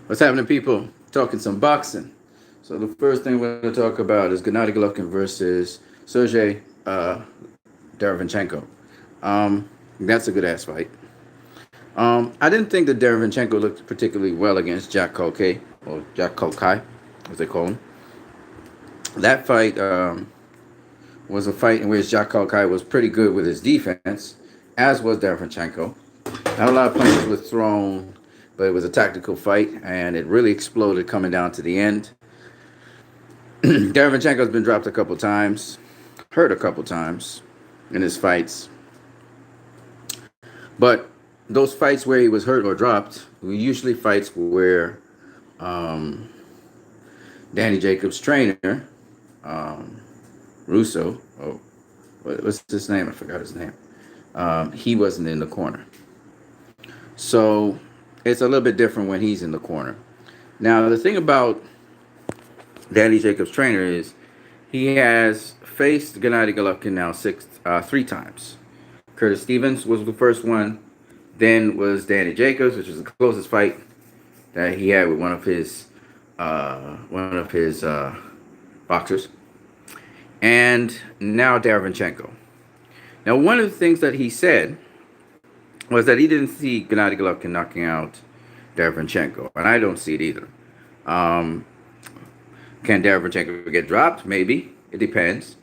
What's happening, people? Talking some boxing. So the first thing we're going to talk about is Gennady Golovkin versus Sergey Derevyabchenko. That's a good ass fight. I didn't think that Derevyabchenko looked particularly well against Jack Kolkai, or Jack Kolkai, as they call him. That fight was a fight in which Jack Kolkai was pretty good with his defense, as was Derevyabchenko. Not a lot of punches were thrown, but it was a tactical fight, and it really exploded coming down to the end. Derevyabchenko's been dropped a couple times, hurt a couple times in his fights. But those fights where he was hurt or dropped were usually fights where Danny Jacobs' trainer, Russo, what's his name? I forgot his name. He wasn't in the corner. So it's a little bit different when he's in the corner. Now, the thing about Danny Jacobs' trainer is he has faced Gennady Golovkin now three times. Curtis Stevens was the first one. Then was Danny Jacobs, which was the closest fight that he had with one of his boxers. And now Derevyabchenko. Now, one of the things that he said was that he didn't see Gennady Golovkin knocking out Derevyabchenko, and I don't see it either. Can Derevyabchenko get dropped? Maybe. It depends.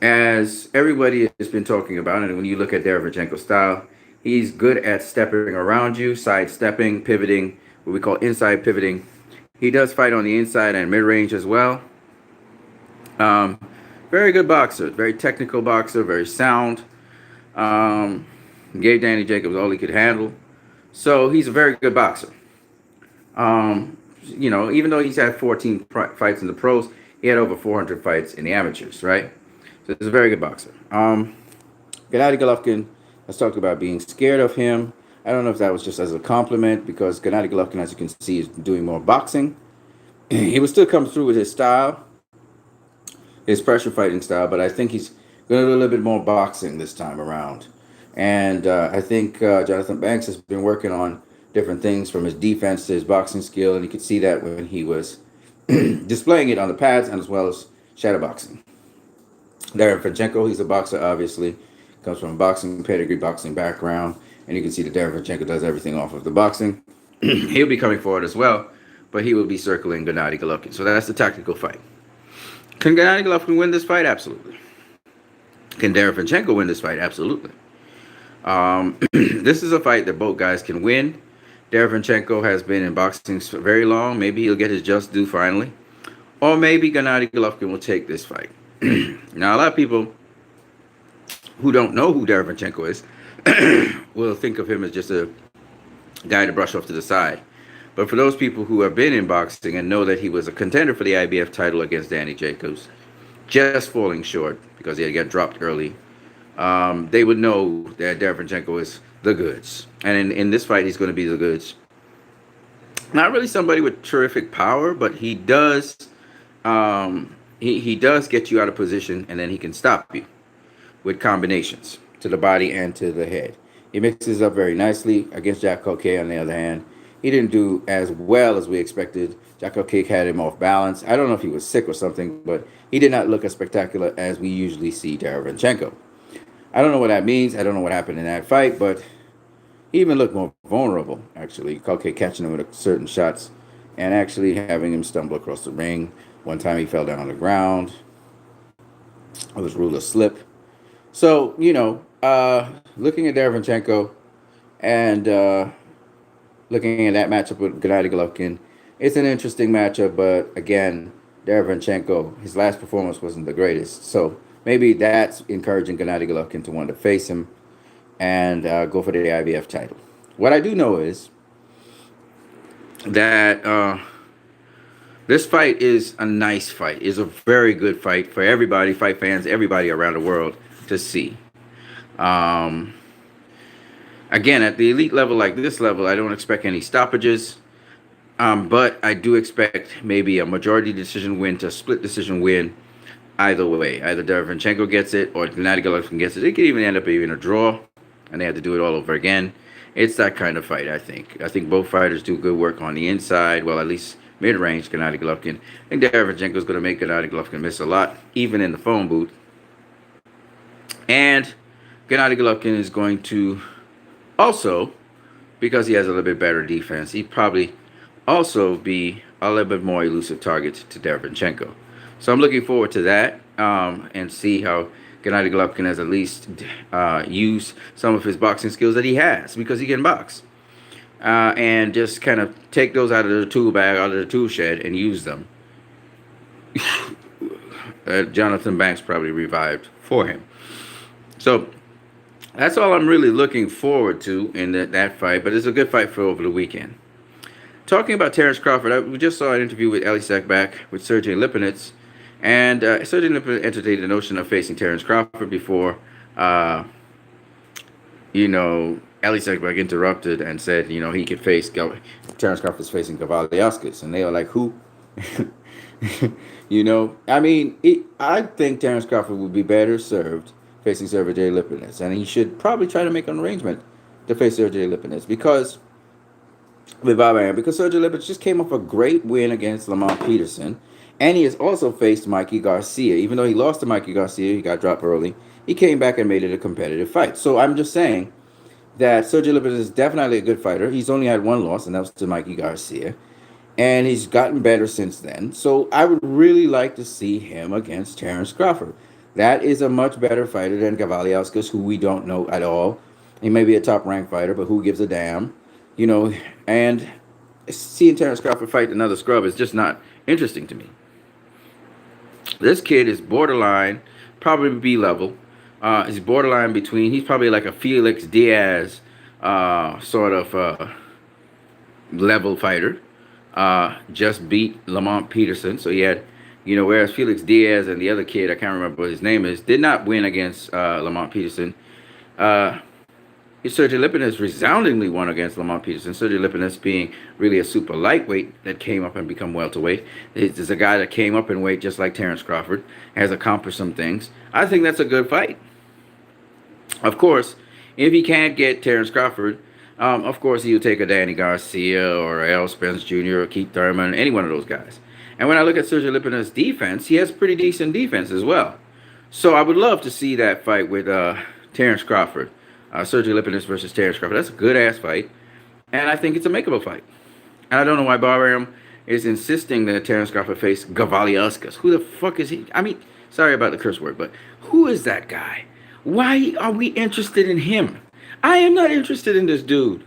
As everybody has been talking about, and when you look at Derevyabchenko's style, he's good at stepping around you, sidestepping, pivoting, what we call inside pivoting. He does fight on the inside and mid-range as well. Very good boxer, very technical boxer, very sound. Gave Danny Jacobs all he could handle. So he's a very good boxer. Even though he's had 14 fights in the pros, he had over 400 fights in the amateurs, right? So he's a very good boxer. Gennady Golovkin has talked about being scared of him. I don't know if that was just as a compliment because Gennady Golovkin, as you can see, is doing more boxing. He will still come through with his style, his pressure fighting style, but I think he's going to do a little bit more boxing this time around. And I think Jonathan Banks has been working on different things from his defense to his boxing skill, and you could see that when he was displaying it on the pads and as well as shadowboxing. Derevyabchenko, he's a boxer, obviously, comes from a boxing pedigree, boxing background, and you can see that Derevyabchenko does everything off of the boxing. He'll be coming forward as well, but he will be circling Gennady Golovkin. So that's the tactical fight. Can Gennady Golovkin win this fight? Absolutely. Can Derevyabchenko win this fight? Absolutely. This is a fight that both guys can win. Derevyabchenko has been in boxing for very long. Maybe he'll get his just due finally. Or maybe Gennady Golovkin will take this fight. Now, a lot of people who don't know who Derevyabchenko is will think of him as just a guy to brush off to the side. But for those people who have been in boxing and know that he was a contender for the IBF title against Danny Jacobs, just falling short because he had got dropped early, they would know that Derevyabchenko is the goods. And in this fight, he's going to be the goods. Not really somebody with terrific power, but he does he does get you out of position, and then he can stop you with combinations to the body and to the head. He mixes up very nicely against Jack Kolkai, on the other hand. He didn't do as well as we expected. Jack Kolkai had him off balance. I don't know if he was sick or something, but he did not look as spectacular as we usually see Derevyabchenko. I don't know what that means. I don't know what happened in that fight, but he even looked more vulnerable, actually. Kolkai catching him with certain shots and actually having him stumble across the ring. One time he fell down on the ground. It was ruled a slip. So, looking at Derevyabchenko and looking at that matchup with Gennady Golovkin, it's an interesting matchup, but again, Derevyabchenko, his last performance wasn't the greatest. So maybe that's encouraging Gennady Golovkin to want to face him and go for the IBF title. What I do know is that this fight is a nice fight. It's a very good fight for everybody, fight fans, everybody around the world to see. Again, at the elite level like this level, I don't expect any stoppages. But I do expect maybe a majority decision win to a split decision win either way. Either Derevyabchenko gets it or Gennady Golovkin gets it. It could even end up being a draw, and they have to do it all over again. It's that kind of fight, I think. I think both fighters do good work on the inside, well, at least mid-range, Gennady Golovkin. I think Derevyabchenko is going to make Gennady Golovkin miss a lot, even in the phone booth. And Gennady Golovkin is going to also, because he has a little bit better defense, he probably also be a little bit more elusive target to Derevyabchenko. So I'm looking forward to that and see how Gennady Golovkin has at least used some of his boxing skills that he has, because he can box. And just kind of take those out of the tool bag, out of the tool shed, and use them. Jonathan Banks probably revived for him. So that's all I'm really looking forward to in that fight. But it's a good fight for over the weekend. Talking about Terence Crawford, we just saw an interview with Eli Sakback with Sergey Lipinets. And Sergey Lipinets entertained the notion of facing Terence Crawford before, Eli Sakback interrupted and said, he could face Terence Crawford's facing Gavaliauskas. And they were like, who? I think Terence Crawford would be better served facing Sergey Lipinets. And he should probably try to make an arrangement to face Sergey Lipinets because Sergey Lipinets just came off a great win against Lamont Peterson. And he has also faced Mikey Garcia. Even though he lost to Mikey Garcia, he got dropped early. He came back and made it a competitive fight. So I'm just saying that Sergey Lipinets is definitely a good fighter. He's only had one loss, and that was to Mikey Garcia. And he's gotten better since then. So I would really like to see him against Terence Crawford. That is a much better fighter than Gavaliauskas, who we don't know at all. He may be a top-ranked fighter, but who gives a damn? And seeing Terence Crawford fight another scrub is just not interesting to me. This kid is borderline, probably B-level. He's borderline between, he's probably like a Felix Diaz sort of level fighter. Just beat Lamont Peterson. So he had, whereas Felix Diaz and the other kid, I can't remember what his name is, did not win against Lamont Peterson. Sergey Lipinets resoundingly won against Lamont Peterson. Sergey Lipinets being really a super lightweight that came up and become welterweight. It's a guy that came up in weight just like Terence Crawford, has accomplished some things. I think that's a good fight. Of course, if he can't get Terence Crawford, of course he'll take a Danny Garcia or Errol Spence Jr. or Keith Thurman, any one of those guys. And when I look at Sergey Lipinets' defense, he has pretty decent defense as well. So I would love to see that fight with Terence Crawford. Sergey Lipinets versus Terence Crawford. That's a good-ass fight. And I think it's a makeable fight. And I don't know why Bahram is insisting that Terence Crawford face Gavaliauskas. Who the fuck is he? I mean, sorry about the curse word, but who is that guy? Why are we interested in him? I am not interested in this dude.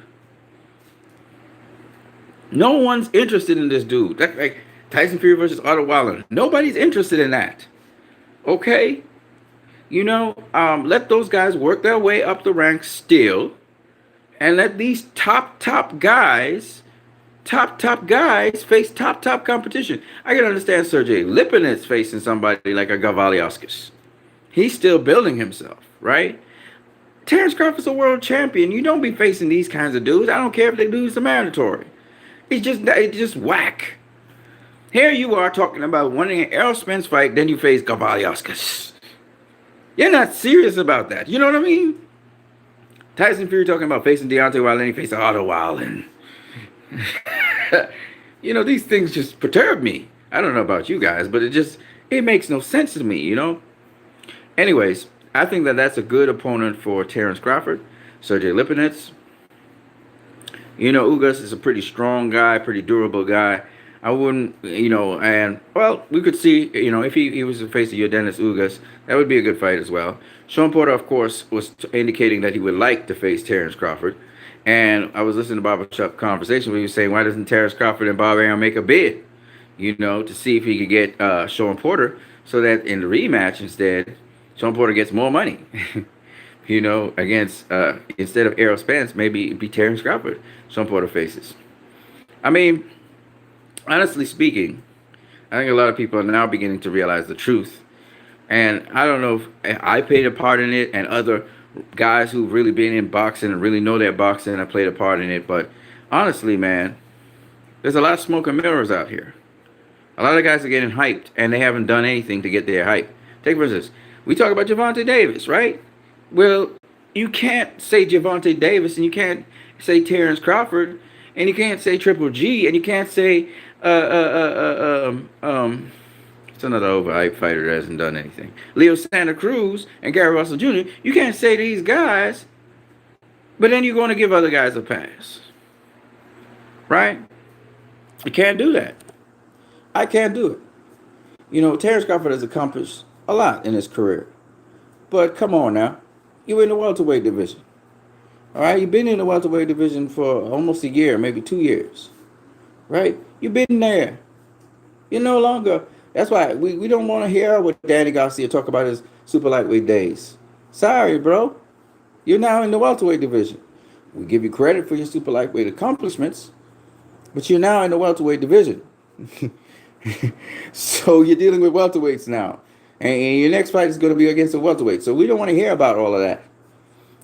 No one's interested in this dude. That's like Tyson Fury versus Otto Wallen. Nobody's interested in that. Okay? Let those guys work their way up the ranks still, and let these top guys face top competition. I can understand Sergey Lipinets facing somebody like a Gavaliauskas. He's still building himself, right? Terence Crawford's a world champion. You don't be facing these kinds of dudes. I don't care if they lose the mandatory. It's just whack. Here you are talking about winning an Errol Spence fight, then you face Gavaliauskas. You're not serious about that. You know what I mean? Tyson Fury talking about facing Deontay Wilder, and he faced Otto Wallen. These things just perturb me. I don't know about you guys, but it makes no sense to me, Anyways, I think that's a good opponent for Terence Crawford. Sergey Lipinets. Ugas is a pretty strong guy, pretty durable guy. I wouldn't, we could see, if he was to face Yordenis Ugas, that would be a good fight as well. Sean Porter, of course, was indicating that he would like to face Terence Crawford. And I was listening to Barbershop Conversation where he was saying, why doesn't Terence Crawford and Bob Arum make a bid, to see if he could get Sean Porter so that in the rematch instead, Sean Porter gets more money, against, instead of Errol Spence, maybe it'd be Terence Crawford Sean Porter faces. I mean, honestly speaking, I think a lot of people are now beginning to realize the truth. And I don't know if I played a part in it and other guys who've really been in boxing and really know their boxing have played a part in it. But honestly, man, there's a lot of smoke and mirrors out here. A lot of guys are getting hyped and they haven't done anything to get their hype. Take for instance, we talk about Gervonta Davis, right? Well, you can't say Gervonta Davis and you can't say Terrence Crawford, and you can't say Triple G, and you can't say it's another overhyped fighter that hasn't done anything. Leo Santa Cruz and Gary Russell Jr. You can't say these guys, but then you're going to give other guys a pass, right? You can't do that. I can't do it. You know, Terrence Crawford has accomplished a lot in his career, but come on now, you're in the welterweight division. All right, you've been in the welterweight division for almost a year, maybe 2 years, right? You've been there. You're no longer. That's why we don't want to hear what Danny Garcia talk about his super lightweight days. Sorry, bro. You're now in the welterweight division. We give you credit for your super lightweight accomplishments, but you're now in the welterweight division. So you're dealing with welterweights now. And your next fight is going to be against a welterweight. So we don't want to hear about all of that.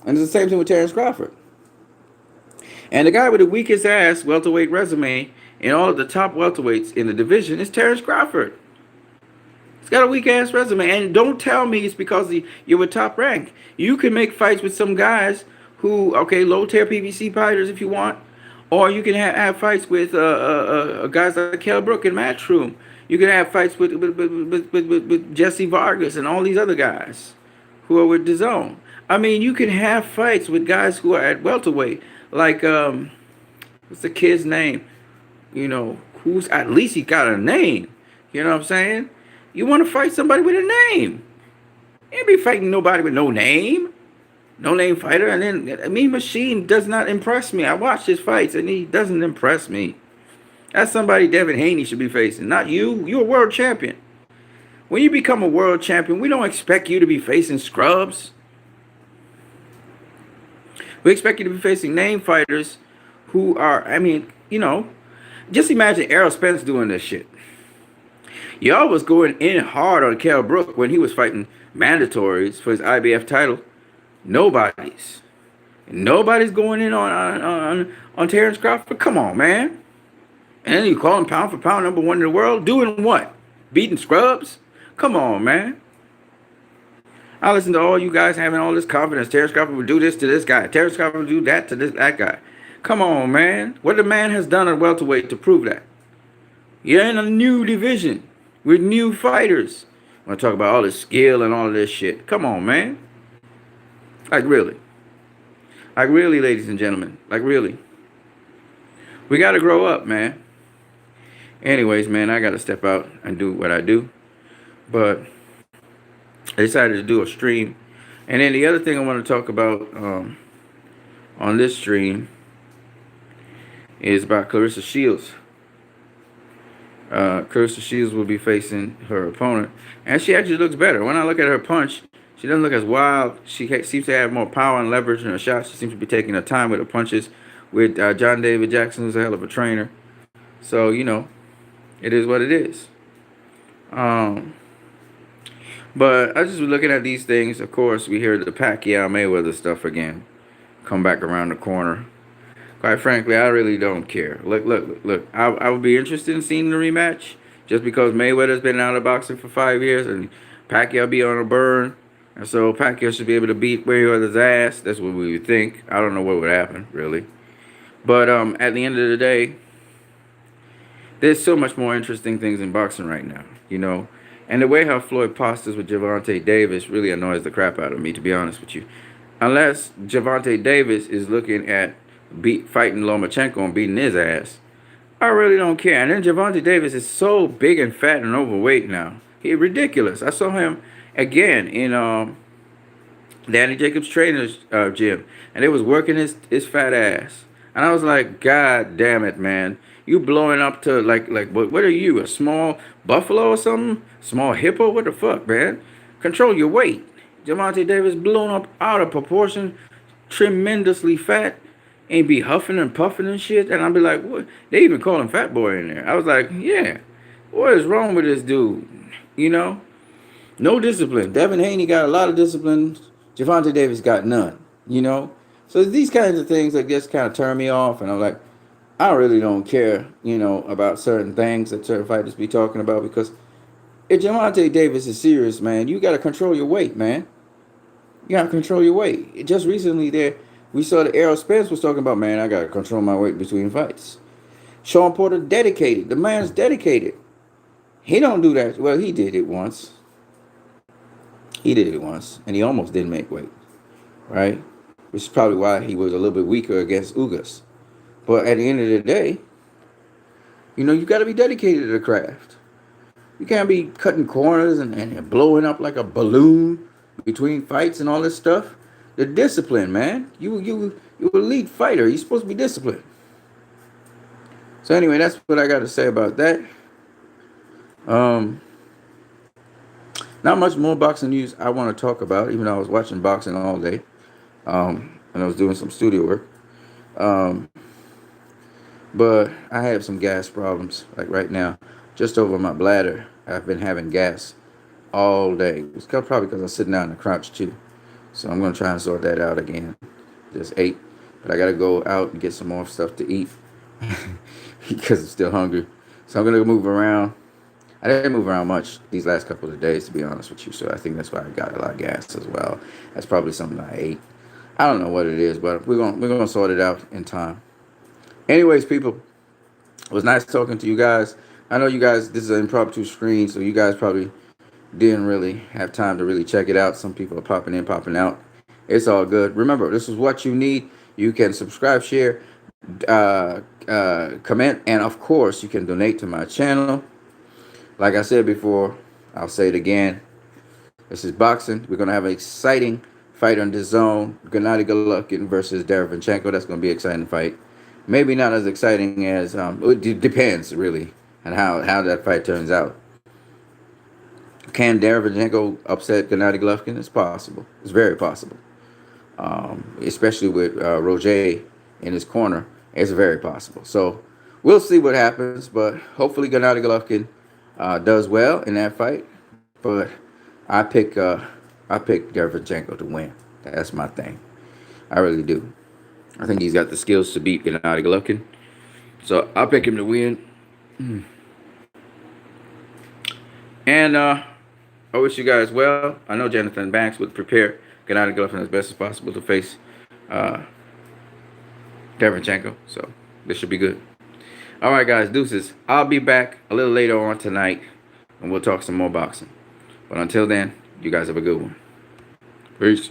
And it's the same thing with Terrence Crawford. And the guy with the weakest ass welterweight resume in all of the top welterweights in the division is Terrence Crawford. He's got a weak ass resume. And don't tell me it's because you're a top rank. You can make fights with some guys who, okay, low tier PBC fighters if you want. Or you can have fights with guys like Kell Brook and Matchroom. You can have fights with Jesse Vargas and all these other guys who are with DAZN. I mean, you can have fights with guys who are at welterweight, like what's the kid's name? You know, who's at least he got a name. You know what I'm saying? You want to fight somebody with a name. You ain't be fighting nobody with no name. No name fighter. And then Mean Machine does not impress me. I watch his fights and he doesn't impress me. That's somebody Devin Haney should be facing, not you. You're a world champion. When you become a world champion, we don't expect you to be facing scrubs. We expect you to be facing name fighters who are, I mean, you know, just imagine Errol Spence doing this shit. Y'all was going in hard on Kell Brook when he was fighting mandatories for his IBF title. Nobody's going in on Terrence Crawford. Come on, man. And then you call him pound for pound #1 in the world. Doing what? Beating scrubs? Come on, man. I listen to all you guys having all this confidence. Terrence Crawford would do this to this guy. Terrence Crawford would do that to that guy. Come on, man. What the man has done at welterweight to prove that? You're in a new division with new fighters. I want to talk about all this skill and all of this shit. Come on, man. Like really, ladies and gentlemen. Like really. We got to grow up, man. Anyways, man, I got to step out and do what I do. But I decided to do a stream. And then the other thing I want to talk about on this stream is about Clarissa Shields. Clarissa Shields will be facing her opponent. And she actually looks better. When I look at her punch, she doesn't look as wild. She seems to have more power and leverage in her shots. She seems to be taking her time with her punches with John David Jackson, who's a hell of a trainer. So, you know, it is what it is. But I just was looking at these things. Of course, we hear the Pacquiao Mayweather stuff again. Come back around the corner. Quite frankly, I really don't care. Look. I would be interested in seeing the rematch just because Mayweather's been out of boxing for 5 years and Pacquiao be on a burn. And so Pacquiao should be able to beat Mayweather's ass. That's what we would think. I don't know what would happen, really. But at the end of the day, there's so much more interesting things in boxing right now, you know. And the way how Floyd postures with Gervonta Davis really annoys the crap out of me, to be honest with you. Unless Gervonta Davis is looking at fighting Lomachenko and beating his ass, I really don't care. And then Gervonta Davis is so big and fat and overweight now. He's ridiculous. I saw him again in Danny Jacobs' trainer's gym, and they was working his fat ass. And I was like, God damn it, man. You blowing up to like what are you, a small buffalo or something? Small hippo? What the fuck, man? Control your weight. Gervonta Davis blown up out of proportion, tremendously fat, and be huffing and puffing and shit. And I'd be like, what? They even call him Fat Boy in there. I was like, yeah, what is wrong with this dude? You know? No discipline. Devin Haney got a lot of discipline. Gervonta Davis got none. You know? So these kinds of things that just kind of turn me off. And I'm like, I really don't care, you know, about certain things that certain fighters be talking about, because if Gervonta Davis is serious, man, you got to control your weight, man. You got to control your weight. Just recently there, We saw that Errol Spence was talking about, man, I got to control my weight between fights. Sean Porter dedicated. The man's dedicated. He don't do that. Well, he did it once. He did it once, and he almost didn't make weight, right? Which is probably why he was a little bit weaker against Ugas. But at the end of the day, you got to be dedicated to the craft. You can't be cutting corners and blowing up like a balloon between fights and all this stuff. The discipline, man. You elite fighter. You're supposed to be disciplined. So anyway, that's what I got to say about that. Not much more boxing news I want to talk about, even though I was watching boxing all day. And I was doing some studio work. But I have some gas problems, like right now, just over my bladder. I've been having gas all day. It's probably because I'm sitting down in the crouch too. So I'm going to try and sort that out again. Just ate. But I got to go out and get some more stuff to eat because I'm still hungry. So I'm going to move around. I didn't move around much these last couple of days, to be honest with you. So I think that's why I got a lot of gas as well. That's probably something I ate. I don't know what it is, but we're gonna sort it out in time. Anyways, people, it was nice talking to you guys. I know you guys, this is an impromptu screen, so you guys probably didn't really have time to really check it out. Some people are popping in, popping out. It's all good. Remember, this is what you need. You can subscribe, share, comment, and of course, you can donate to my channel. Like I said before, I'll say it again. This is boxing. We're going to have an exciting fight on the zone. Gennady Golovkin versus Derevyabchenko. That's going to be an exciting fight. Maybe not as exciting as, it depends really on how that fight turns out. Can Derevyabchenko upset Gennady Golovkin? It's possible. It's very possible. Especially with Roger in his corner. It's very possible. So we'll see what happens, but hopefully Gennady Golovkin does well in that fight, but I pick Derevyabchenko to win. That's my thing. I really do. I think he's got the skills to beat Gennady Golovkin, so I'll pick him to win. And I wish you guys well. I know Jonathan Banks would prepare Gennady Golovkin as best as possible to face Derevyabchenko, so this should be good. All right, guys, deuces. I'll be back a little later on tonight, and we'll talk some more boxing. But until then, you guys have a good one. Peace.